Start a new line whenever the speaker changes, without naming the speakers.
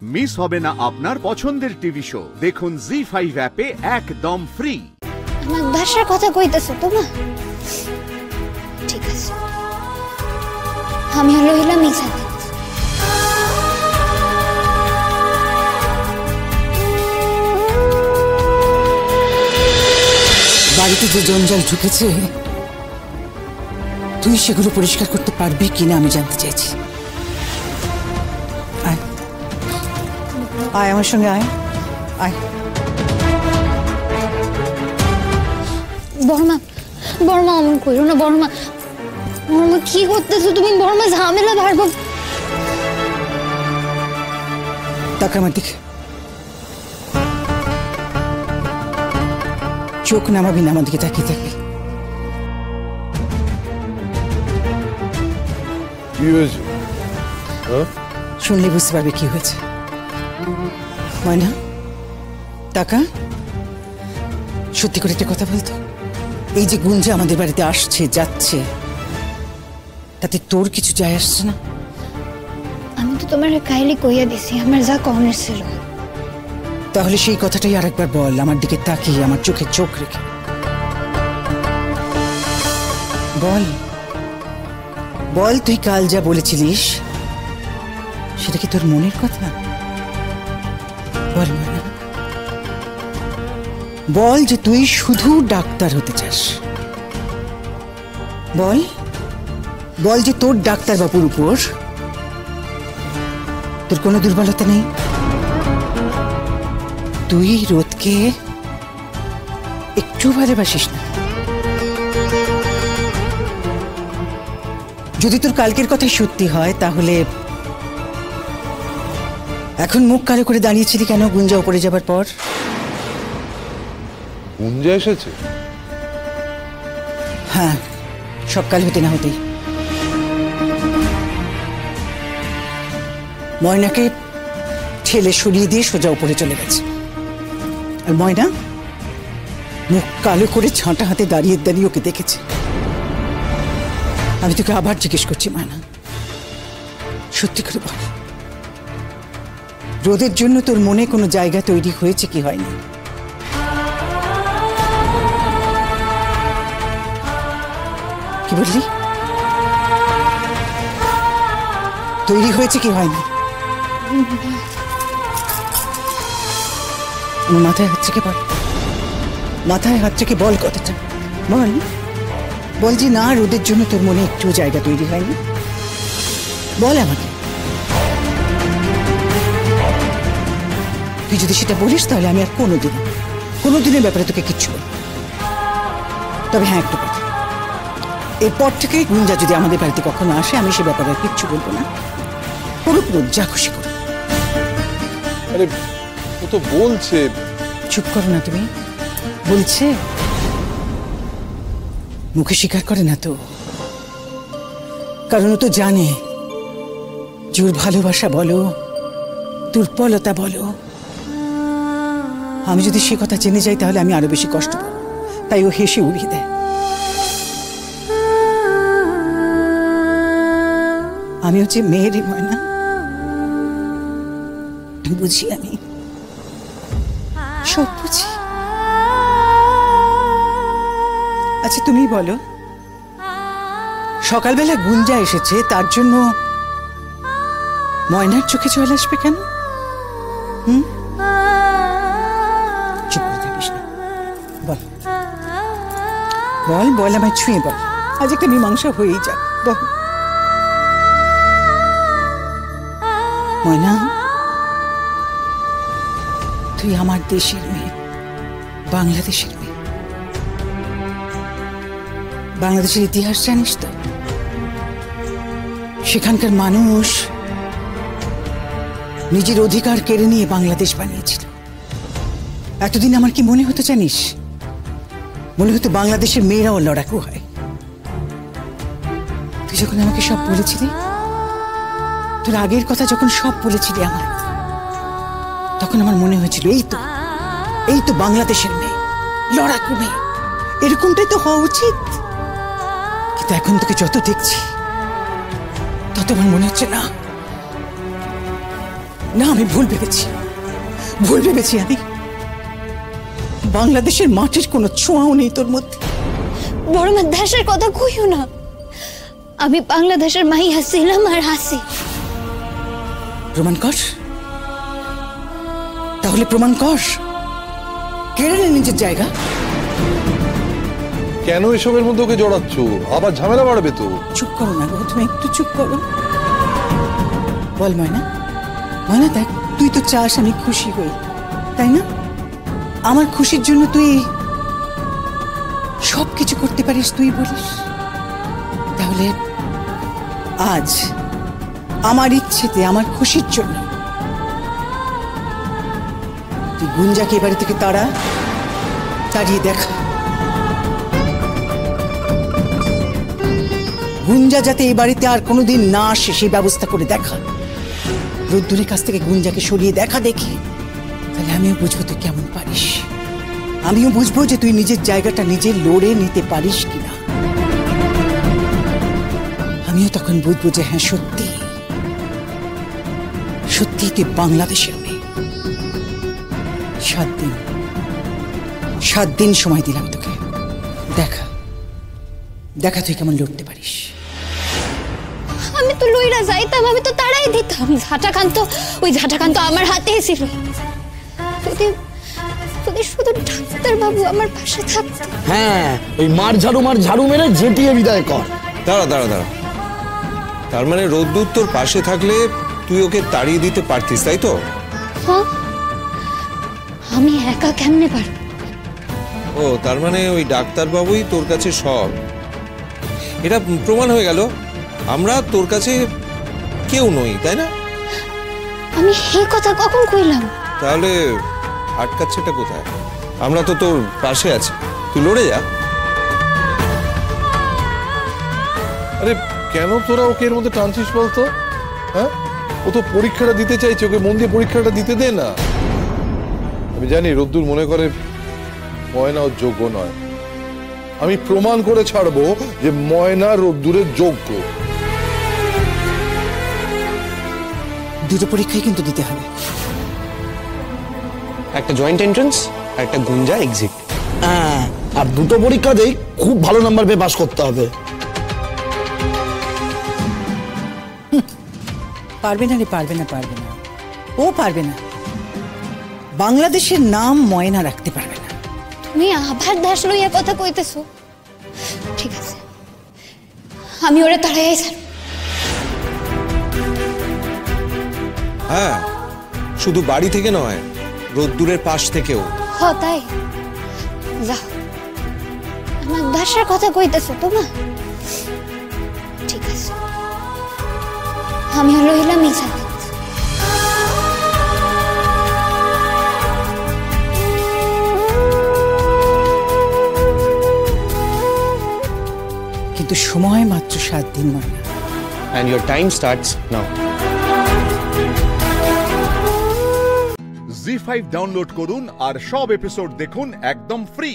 Miss হবে না আপনার পছন্দের টিভি শো। দেখুন জি5 অ্যাপে একদম ফ্রি।
আমার ভাষার কথা কইতেছ তোমরা? ঠিক আছে, আমি হইলাম মিসাতে।
বাড়িতে যে জঞ্জাল ঢুকেছে তুই সেগুলো পরিষ্কার করতে পারবি কিনা আমি জানতে চাইছি। আয় আয় আমার সঙ্গে আয় আয়।
বর্মা বর্মা অমন কইরো না বর্মা। বর্মা কি করতেছো তুমি? বর্মা ঝামেলা বাড়বো।
তাকা আমার দিকে, চোখ নামাবি না, আমার দিকে তাকিয়ে থাকবি।
কি হয়েছে?
শুনলে বুঝতে পারবে কি হয়েছে। ময়না টাকা, সত্যি করে একটা কথা বলতো, এই যে গুঞ্জা আমাদের বাড়িতে আসছে যাচ্ছে তাতে তোর কিছু যায় আসছে না?
আমি তো তোমার কাইলি কইয়া দিছি আমার যা কনের ছিল।
তাহলে সেই কথাটাই আরেকবার বল, আমার দিকে তাকিয়ে আমার চোখে চোখ রেখে বল। বল তুই কাল যা বলেছিলিস সেটা কি তোর মনের কথা? বল ময়না, বল যে তুই শুধু ডাক্তার হতে চাস। বল, বল যে তোর ডাক্তার বাবুর উপর তোর কোনো দুর্বলতা নেই। তুই রোদকে একটু ভালোবাসিস না? যদি তোর কালকের কথাই সত্যি হয় তাহলে এখন মুখ কালো করে দাঁড়িয়েছিলি কেন গুঞ্জা উপরে যাবার পর?
গুঞ্জা এসেছে?
হ্যাঁ, সকাল হতে না হতেই ময়নাকে ঠেলে সরিয়ে দিয়ে সোজা উপরে চলে গেছে। আর ময়না মুখ কালো করে ছাঁটা হাতে দাঁড়িয়ে দাঁড়িয়ে ওকে দেখেছে। আমি তোকে আবার জিজ্ঞেস করছি ময়না, সত্যি করে বল, রোদের জন্য তোর মনে কোনো জায়গা তৈরি হয়েছে কি হয়নি? কি বললি? তৈরি হয়েছে কি হয়নি? মাথায় হাত থেকে বল, মাথায় হাত থেকে বল কথাটা বল। বল যে না, রোদের জন্য তোর মনে একটু জায়গা তৈরি হয়নি। বল আমাকে। তুই যদি সেটা বলিস তাহলে আমি আর কোনোদিনের ব্যাপারে তোকে কিচ্ছু বলবো। তবে হ্যাঁ, একটা কথা, এরপর থেকে গুঞ্জা যদি আমাদের বাড়িতে কখনো আসে আমি সে ব্যাপারে আর কিচ্ছু বলবো না। পুরো যা খুশি করো।
আরে ও তো বলছে।
চুপ করো না তুমি। বলছে? মুখে স্বীকার করে না তো, কারণ ও তো জানে যে ওর ভালোবাসা বলো দুর্বলতা বলো, আমি যদি সে কথা জেনে যাই তাহলে আমি আরো বেশি কষ্ট পাবো। তাই ও হেসে উড়িয়ে দেয়। আমি হচ্ছে মেয়েরই ময়না, বুঝি, আমি সব বুঝি। আচ্ছা তুমি বলো, সকালবেলা গুঞ্জা এসেছে তার জন্য ময়নার চোখে জল আসবে কেন? চুপ করে থাকিস না, বল বল বল, আমায় ছুঁয়ে বল। আজ একটা মীমাংসা হয়েই যাক, বল ময়না। তুই আমার দেশের মেয়ে, বাংলাদেশের মেয়ে। বাংলাদেশের ইতিহাস জানিস তো? সেখানকার মানুষ নিজের অধিকার কেড়ে নিয়ে বাংলাদেশ বানিয়েছিল। এতদিন আমার কি মনে হতো জানিস? মনে হতো বাংলাদেশের মেয়েরাও লড়াকু হয়। তুই যখন আমাকে সব বলেছিলি, তোর আগের কথা যখন সব বলেছিলি আমার, তখন আমার মনে হয়েছিল এই তো বাংলাদেশের মেয়ে, লড়াকু মেয়ে, এরকমটাই তো হওয়া উচিত। কিন্তু এখন তোকে যত দেখছি তত আমার মনে হচ্ছে না, না, আমি ভুল ভেবেছি আমি। বাংলাদেশের মাটির কোনো ছোঁয়াও নেই তোর মধ্যে।
বড় মা দেশের কথা কইও না, আমি বাংলাদেশের মাই হাসিলাম আর হাসি।
প্রমাণ কর, তাহলে প্রমাণ কর, কেড়ে নে নিজের জায়গা।
কেন এসবের মধ্যে ওকে জড়াচ্ছ? আবার ঝামেলা বাড়বে তো।
চুপ করো না গো, তুমি একটু চুপ করো। বল ময়না, দেখ, তুই তো চাস আমি খুশি হই, তাই না? আমার খুশির জন্য তুই সবকিছু করতে পারিস, তুই বলিস। তাহলে আজ আমার ইচ্ছেতে, আমার খুশির জন্য তুই গুঞ্জাকে এ বাড়ি থেকে তাড়িয়ে দেখা। গুঞ্জা যাতে এই বাড়িতে আর কোনোদিন না আসে সেই ব্যবস্থা করে দেখা। রোদ্দুরের কাছ থেকে গুঞ্জাকে সরিয়ে দেখা দেখি, তাহলে আমিও বুঝবো তুই কেমন পারিস। আমিও বুঝবো যে তুই নিজের জায়গাটা নিজে লড়ে নিতে পারিস কিনা। আমিও তখন বুঝবো যে হ্যাঁ, সত্যি তুই বাংলাদেশের মেয়ে। 7 দিন সময় দিলাম তোকে, দেখা তুই কেমন লড়তে পারিস।
আমি তো লইরা যাইতাম, আমি তো তাড়াই দিতাম। ঝাঁটাকান্ত আমার হাতে ছিল। যদি শুধু ডাক্তার বাবু আমার পাশে থাকতো।
হ্যাঁ, ওই মার ঝাড়ু মেরে জেটিয়ে বিদায় কর।
দাঁড়া, তার মানে রোদ্দুর তোর পাশে থাকলে তুই ওকে তাড়িয়ে দিতে পারতিস, তাই তো?
হ্যাঁ, আমি একা কেমনে পারবো?
ও, তার মানে ওই ডাক্তার বাবুই তোর কাছে সব। এটা প্রমাণ হয়ে গেল আমরা তোর কাছে কেউ নই, তাই না?
আমি এই কথা কখন কইলাম?
তাহলে আটকাচ্ছেটা কোথায়? আমরা তো তোর পাশে আছি, তুই লড়ে যা।
আরে কেন তোরা ওকে এর মধ্যে টানছিস বলতো? হ্যাঁ, ও তো পরীক্ষাটা দিতে চাইছে, ওকে মন দিয়ে পরীক্ষাটা দিতে দে না। আমি জানি রোদ্দুর মনে করে ময়না ওর যোগ্য নয়। আমি প্রমাণ করে ছাড়বো যে ময়না রোদ্দুরের যোগ্য।
দুটো পরীক্ষাই কিন্তু দিতে হবে।
একটা জয়েন্ট এন্ট্রান্স আর একটা গুঞ্জা এক্সিট।
হ্যাঁ, আর দুটো পরীক্ষাতেই খুব ভালো নাম্বার পেয়ে পাস করতে হবে।
পারবে না। ও পারবে না। বাংলাদেশের নাম ময়না রাখতে পারবে না।
তুমি আবার দেশ লইয়া কথা কইতেছো? ঠিক আছে, আমি ওরে তাড়াই ছাড়ব।
হ্যাঁ, শুধু বাড়ি থেকে নয়, রোদ্দুরের পাশ থেকেও।
তাই যাও, আমার দেশের কথা কইতেছো তো না? ঠিক আছে, আমি লইলাম ইচ্ছা।
কিন্তু সময় মাত্র 7 দিন ময়না।
And your time starts now.
ZEE5 download করুন আর সব এপিসোড দেখুন একদম ফ্রি।